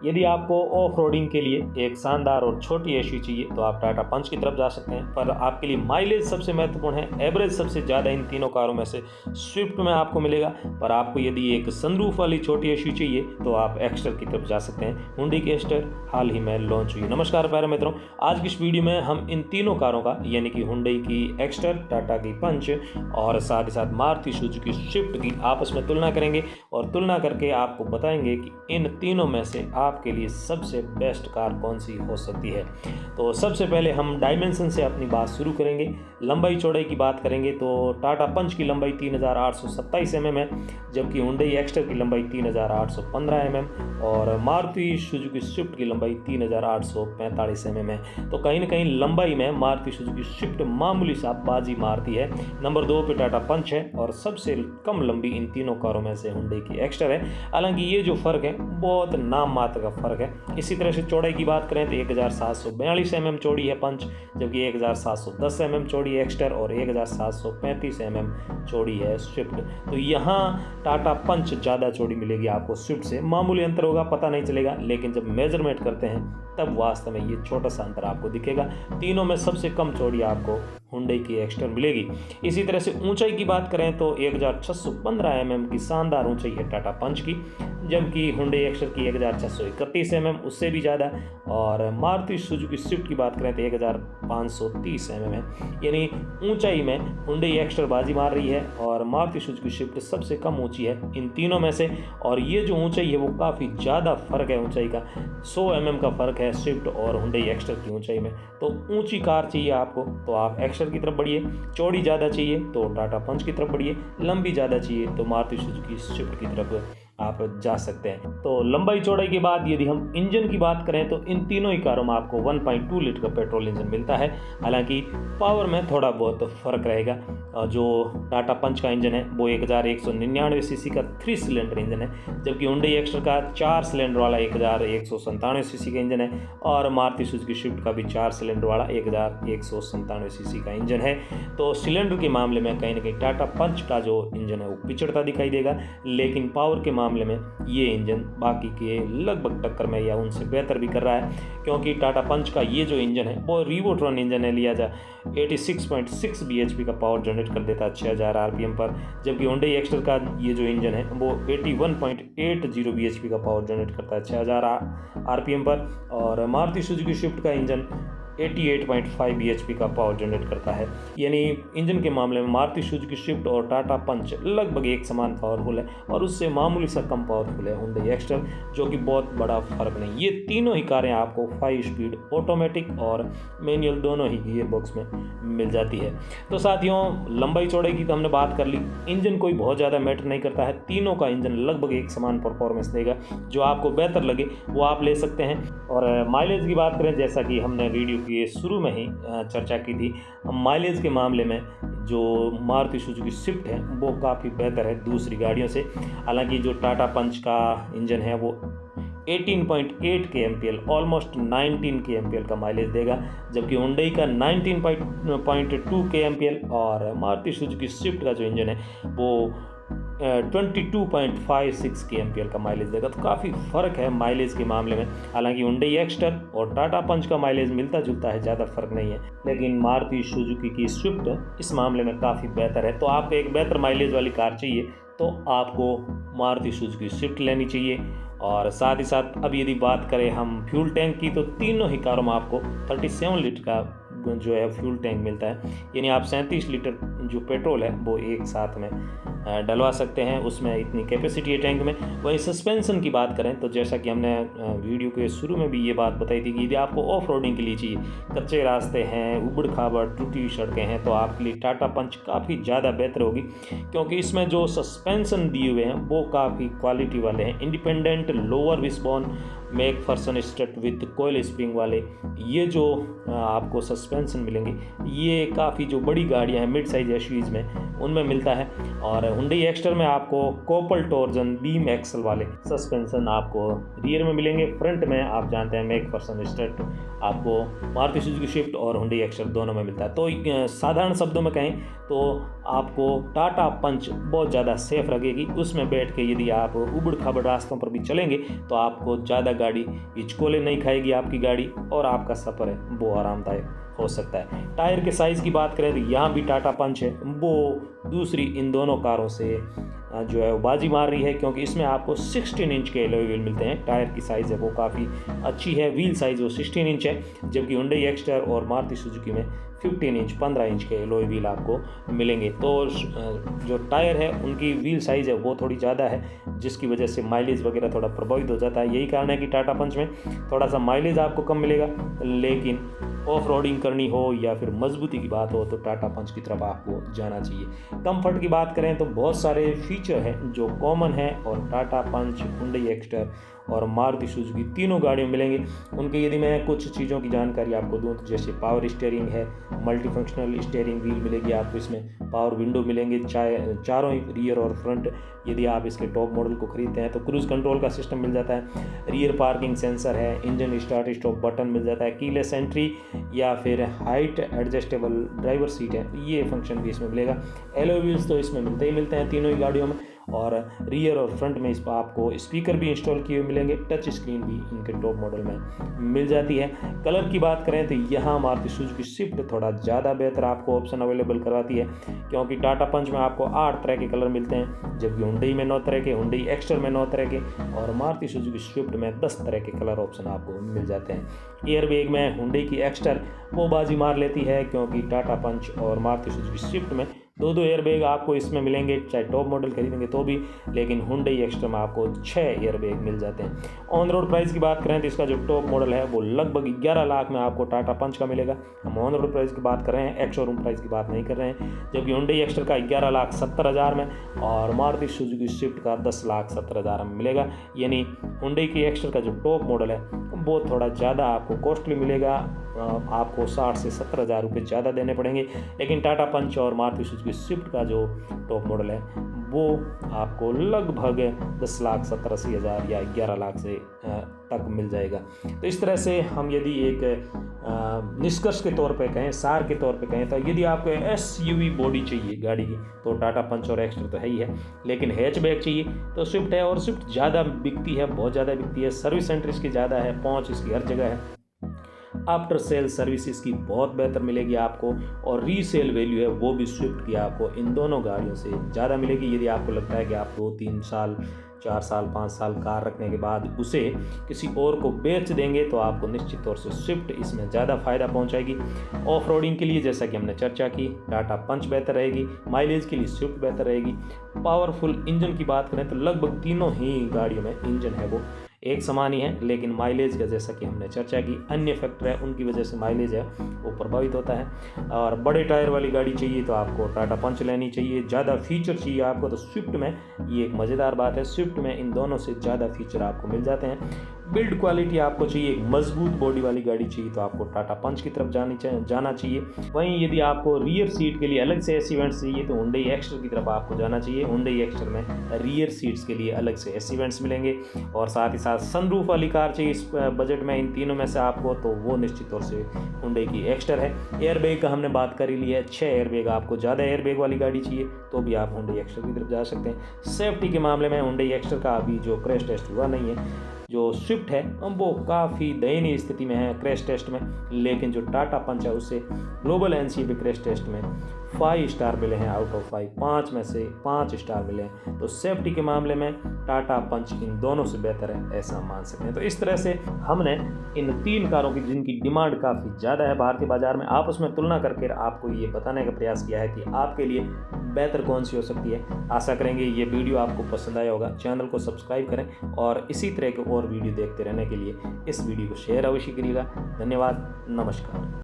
यदि आपको off roading के लिए एक शानदार और छोटी एसयूवी चाहिए तो आप टाटा पंच की तरफ जा सकते हैं, पर आपके लिए माइलेज सबसे महत्वपूर्ण है। एवरेज सबसे ज़्यादा इन तीनों कारों में से स्विफ्ट में आपको मिलेगा, पर आपको यदि एक सनरूफ वाली छोटी एसयूवी चाहिए तो आप एक्स्टर की तरफ जा सकते हैं। हुंडई की एक्स्टर हाल ही में लॉन्च हुई। नमस्कार प्यारे मित्रों, आज की इस वीडियो में हम इन तीनों कारों का यानी कि हुंडई की एक्स्टर, टाटा की पंच और साथ ही साथ मारुति सुजुकी स्विफ्ट की आपस में तुलना करेंगे और तुलना करके आपको बताएंगे कि इन तीनों में से आपके लिए सबसे बेस्ट कार कौन सी हो सकती है। तो सबसे पहले हम डायमेंशन से अपनी बात शुरू करेंगे। लंबाई चौड़ाई की बात करेंगे तो टाटा पंच की लंबाई 3827 mm है, जबकि हुंडई एक्स्टर की लंबाई 3815 mm और मारुति सुजुकी स्विफ्ट की लंबाई 3845 mm है। तो कहीं ना कहीं लंबाई में मारुति सुजुकी स्विफ्ट मामूली सा बाजी मारती है। नंबर 2 पे टाटा पंच है और सबसे कम लंबी इन तीनों कारों में से हुंडई की एक्स्टर है। हालांकि ये जो फ़र्क है बहुत नाम मात्र का फ़र्क है। इसी तरह से चौड़ाई की बात करें तो 1742 mm चौड़ी है पंच, जबकि 1710 mm चौड़ी है एक्स्टर और 1735 mm चौड़ी है स्विफ्ट। तो यहाँ टाटा पंच ज़्यादा चौड़ी मिलेगी आपको स्विफ्ट से। मामूली अंतर होगा, पता नहीं चलेगा, लेकिन जब मेजरमेंट करते हैं तब वास्तव में ये छोटा सा अंतर आपको दिखेगा। तीनों में सबसे कम चौड़ी आपको हुंडई की एक्स्टर मिलेगी। इसी तरह से ऊंचाई की बात करें तो 1615 mm की शानदार ऊंचाई है टाटा पंच की, जबकि हुंडई एक्स्टर की 1631 mm उससे भी ज़्यादा, और मारुति सुजुकी स्विफ्ट की बात करें तो 1530 mm है। यानी ऊंचाई में हुंडई एक्स्टर बाजी मार रही है और मारुति सुजुकी स्विफ्ट सबसे कम ऊंची है इन तीनों में से। और ये जो ऊंचाई है वो काफ़ी ज़्यादा फर्क है ऊंचाई का, 100 mm का फर्क है स्विफ्ट और हुंडई एक्स्टर की ऊंचाई में। तो ऊंची कार चाहिए आपको तो आप एक्स्टर की तरफ बढ़िए, चौड़ी ज़्यादा चाहिए तो टाटा पंच की तरफ बढ़िए, लंबी ज़्यादा चाहिए तो मारुति सुजुकी स्विफ्ट की तरफ आप जा सकते हैं। तो लंबाई चौड़ाई के बाद यदि हम इंजन की बात करें तो इन तीनों ही कारों में आपको 1.2 लीटर का पेट्रोल इंजन मिलता है। हालांकि पावर में थोड़ा बहुत फर्क रहेगा। जो टाटा पंच का इंजन है वो 1199 सीसी का 3 सिलेंडर इंजन है, जबकि हुंडई एक्स्टर का 4 सिलेंडर वाला 1197 सीसी का इंजन है और मारुति सुजुकी स्विफ्ट का भी 4 सिलेंडर वाला 1197 सीसी का इंजन है। तो सिलेंडर के मामले में कहीं ना कहीं टाटा पंच का जो इंजन है वो पिछड़ता दिखाई देगा, लेकिन पावर के मामले में ये इंजन बाकी के लगभग टक्कर में या उनसे बेहतर भी कर रहा है, क्योंकि टाटा पंच का ये जो इंजन है वो रिवोट्रॉन इंजन है, लिया जाए 86.6 bhp का पावर जनरेट कर देता है 6000 rpm पर, जबकि हुंडई एक्स्टर का ये जो इंजन है वो 81.80 bhp का पावर जनरेट करता है 6000 rpm पर, और मारुति सुजुकी स्विफ्ट का इंजन 88.5 bhp का पावर जनरेट करता है। यानी इंजन के मामले में मारुति सुजुकी स्विफ्ट और टाटा पंच लगभग एक समान पावरफुल है और उससे मामूली सा कम पावरफुल है हुंडई एक्स्टर, जो कि बहुत बड़ा फर्क नहीं। ये तीनों ही कारें आपको 5 स्पीड ऑटोमेटिक और मैनुअल दोनों ही गियर बॉक्स में मिल जाती है। तो साथियों, लंबाई चौड़ाई की तो हमने बात कर ली, इंजन कोई बहुत ज़्यादा मैटर नहीं करता है। तीनों का इंजन लगभग एक समान परफॉर्मेंस देगा, जो आपको बेहतर लगे वो आप ले सकते हैं। और माइलेज की बात करें, जैसा कि हमने वीडियो के शुरू में ही चर्चा की थी, माइलेज के मामले में जो मारुति सुजुकी स्विफ्ट है वो काफ़ी बेहतर है दूसरी गाड़ियों से। हालांकि जो टाटा पंच का इंजन है वो 18.8 kmpl ऑलमोस्ट 19 kmpl का माइलेज देगा, जबकि हुंडई का 19.2 kmpl और मारुति सुजुकी स्विफ्ट का जो इंजन है वो 22.56 kmpl का माइलेज देगा। तो काफ़ी फ़र्क है माइलेज के मामले में। हालांकि हुंडई एक्स्टर और टाटा पंच का माइलेज मिलता जुलता है, ज़्यादा फर्क नहीं है, लेकिन मारुति सुजुकी की स्विफ्ट इस मामले में काफ़ी बेहतर है। तो आपको एक बेहतर माइलेज वाली कार चाहिए तो आपको मारुति सुजुकी स्विफ्ट लेनी चाहिए। और साथ ही साथ अब यदि बात करें हम फ्यूल टैंक की, तो तीनों ही कारों में आपको 37 लीटर का जो है फ्यूल टैंक मिलता है। यानी आप 37 लीटर जो पेट्रोल है वो एक साथ में डलवा सकते हैं, उसमें इतनी कैपेसिटी है टैंक में। वहीं सस्पेंशन की बात करें तो जैसा कि हमने वीडियो के शुरू में भी ये बात बताई थी कि यदि आपको ऑफ रोडिंग के लिए चाहिए, कच्चे रास्ते हैं, उबड़ खाबड़ टूटी सड़कें हैं, तो आपके लिए टाटा पंच काफ़ी ज़्यादा बेहतर होगी, क्योंकि इसमें जो सस्पेंशन दिए हुए हैं वो काफ़ी क्वालिटी वाले हैं। Independent lower wishbone McPherson strut with coil spring वाले ये जो आपको सस्पेंशन मिलेंगे, ये काफ़ी जो बड़ी गाड़ियाँ हैं मिड साइज एसयूवीज में उनमें मिलता है। और हुंडई एक्स्टर में आपको कोपल टॉर्जन बीम एक्सल वाले सस्पेंशन आपको रियर में मिलेंगे। फ्रंट में आप जानते हैं मैकफर्सन स्ट्रट आपको मारुति सुजुकी स्विफ्ट और हुंडई एक्स्टर दोनों में मिलता है। तो साधारण शब्दों में कहें तो आपको टाटा पंच बहुत ज़्यादा सेफ लगेगी। उसमें बैठ के यदि आप उबड़ खाबड़ रास्तों पर भी चलेंगे तो आपको ज़्यादा गाड़ी हिचकोले नहीं खाएगी आपकी गाड़ी, और आपका सफ़र है वो आरामदायक हो सकता है। टायर के साइज़ की बात करें तो यहाँ भी टाटा पंच है वो दूसरी इन दोनों कारों से जो है वो बाजी मार रही है, क्योंकि इसमें आपको 16 इंच के एलॉय व्हील मिलते हैं। टायर की साइज़ है वो काफ़ी अच्छी है, व्हील साइज़ वो 16 इंच है, जबकि हुंडई एक्स्टर और मारुति सुजुकी में 15 इंच 15 इंच के एलॉय व्हील आपको मिलेंगे। तो जो टायर है उनकी व्हील साइज़ है वो थोड़ी ज़्यादा है, जिसकी वजह से माइलेज वगैरह थोड़ा प्रभावित हो जाता है। यही कारण है कि टाटा पंच में थोड़ा सा माइलेज आपको कम मिलेगा, लेकिन ऑफ रोडिंग करनी हो या फिर मजबूती की बात हो तो टाटा पंच की तरफ आपको जाना चाहिए। कंफर्ट की बात करें तो बहुत सारे फीचर हैं जो कॉमन है और टाटा पंच, हुंडई एक्स्टर और मारुति सुजुकी तीनों गाड़ियों में मिलेंगे। उनके यदि मैं कुछ चीज़ों की जानकारी आपको दूं तो जैसे पावर स्टीयरिंग है, मल्टी फंक्शनल स्टीयरिंग व्हील मिलेगी आपको, इसमें पावर विंडो मिलेंगे चारों रियर और फ्रंट। यदि आप इसके टॉप मॉडल को खरीदते हैं तो क्रूज कंट्रोल का सिस्टम मिल जाता है, रियर पार्किंग सेंसर है, इंजन स्टार्ट स्टॉप बटन मिल जाता है, कीलेस एंट्री या फिर हाइट एडजस्टेबल ड्राइवर सीट है, ये फंक्शन भी इसमें मिलेगा। एलॉय व्हील्स तो इसमें मिलते हैं तीनों ही गाड़ियों में, और रियर और फ्रंट में इस पर आपको स्पीकर भी इंस्टॉल किए हुए मिलेंगे। टच स्क्रीन भी इनके टॉप मॉडल में मिल जाती है। कलर की बात करें तो यहाँ मारुति सुजुकी स्विफ्ट थोड़ा ज़्यादा बेहतर आपको ऑप्शन अवेलेबल करवाती है, क्योंकि टाटा पंच में आपको 8 तरह के कलर मिलते हैं, जबकि हुंडई में 9 तरह के, हुंडई एक्स्टर में 9 तरह के, और मारुति सुजुकी स्विफ्ट में 10 तरह के कलर ऑप्शन आपको मिल जाते हैं। एयरबैग में हुंडई की एक्स्टर वो बाजी मार लेती है, क्योंकि टाटा पंच और मारुति सुजुकी स्विफ्ट में 2 एयरबैग आपको इसमें मिलेंगे, चाहे टॉप मॉडल खरीदेंगे तो भी, लेकिन हुंडई एक्स्टर में आपको 6 एयरबैग मिल जाते हैं। ऑन रोड प्राइस की बात करें तो इसका जो टॉप मॉडल है वो लगभग 11 लाख में आपको टाटा पंच का मिलेगा। हम ऑन रोड प्राइस की बात कर रहे हैं, एक्स शोरूम प्राइस की बात नहीं कर रहे हैं, जबकि हुंडई एक्स्टर का 11,70,000 में और मारुति सुजुकी स्विफ्ट का 10,70,000 में मिलेगा। यानी हुंडई की एक्स्टर का जो टॉप मॉडल है वो थोड़ा ज़्यादा आपको कॉस्टली मिलेगा, आपको 60 से 70,000 रुपये ज़्यादा देने पड़ेंगे। लेकिन टाटा पंच और मारुति सुजुकी स्विफ्ट का जो टॉप मॉडल है वो आपको लगभग 10,70,80,000 या 11 लाख से तक मिल जाएगा। तो इस तरह से हम यदि एक निष्कर्ष के तौर पे कहें, सार के तौर पे कहें, तो यदि आपको SUV बॉडी चाहिए गाड़ी की तो टाटा पंच और एक्स्टर तो है ही है, लेकिन हैचबैक चाहिए तो स्विफ्ट है, और स्विफ्ट ज़्यादा बिकती है, बहुत ज़्यादा बिकती है। सर्विस सेंटर इसकी ज़्यादा है, पहुँच इसकी हर जगह है, आफ्टर सेल सर्विस इसकी बहुत बेहतर मिलेगी आपको, और रीसेल वैल्यू है वो भी स्विफ्ट की आपको इन दोनों गाड़ियों से ज़्यादा मिलेगी। यदि आपको लगता है कि आप 2-3 साल 4 साल 5 साल कार रखने के बाद उसे किसी और को बेच देंगे तो आपको निश्चित तौर से स्विफ्ट इसमें ज़्यादा फ़ायदा पहुंचाएगी। ऑफ रोडिंग के लिए जैसा कि हमने चर्चा की, टाटा पंच बेहतर रहेगी, माइलेज के लिए स्विफ्ट बेहतर रहेगी। पावरफुल इंजन की बात करें तो लगभग तीनों ही गाड़ियों में इंजन है वो एक समान ही है, लेकिन माइलेज का जैसा कि हमने चर्चा की अन्य फैक्टर है उनकी वजह से माइलेज है वो प्रभावित होता है। और बड़े टायर वाली गाड़ी चाहिए तो आपको टाटा पंच लेनी चाहिए, ज़्यादा फीचर चाहिए आपको तो स्विफ्ट में, ये एक मज़ेदार बात है, स्विफ्ट में इन दोनों से ज़्यादा फीचर आपको मिल जाते हैं। बिल्ड क्वालिटी आपको चाहिए, एक मजबूत बॉडी वाली गाड़ी चाहिए तो आपको टाटा पंच की तरफ जाना चाहिए। वहीं यदि आपको रियर सीट के लिए अलग से एसी वेंट्स चाहिए तो हुंडई एक्स्टर की तरफ आपको जाना चाहिए। हुंडई एक्स्टर में रियर सीट्स के लिए अलग से एसी वेंट्स मिलेंगे, और साथ ही साथ सनरूफ वाली कार चाहिए इस बजट में इन तीनों में से आपको, तो वो निश्चित तौर से हुंडई की एक्स्टर है। एयरबैग का हमने बात कर ही ली है, 6 एयरबैग, आपको ज़्यादा एयरबैग वाली गाड़ी चाहिए तो भी आप हुंडई एक्स्टर की तरफ जा सकते हैं। सेफ्टी के मामले में हुंडई एक्स्टर का अभी जो क्रैश टेस्ट हुआ नहीं है, जो स्विफ्ट है वो काफ़ी दयनीय स्थिति में है क्रैश टेस्ट में, लेकिन जो टाटा पंच है उससे ग्लोबल एनसीबी क्रैश टेस्ट में 5 स्टार मिले हैं आउट ऑफ 5, 5 में से 5 स्टार मिले हैं। तो सेफ्टी के मामले में टाटा पंच इन दोनों से बेहतर है, ऐसा मान सकते हैं। तो इस तरह से हमने इन 3 कारों की जिनकी डिमांड काफ़ी ज़्यादा है भारतीय बाजार में, आपस में तुलना करके आपको ये बताने का प्रयास किया है कि आपके लिए बेहतर कौन सी हो सकती है। आशा करेंगे ये वीडियो आपको पसंद आया होगा। चैनल को सब्सक्राइब करें और इसी तरह के और वीडियो देखते रहने के लिए इस वीडियो को शेयर अवश्य करिएगा। धन्यवाद, नमस्कार।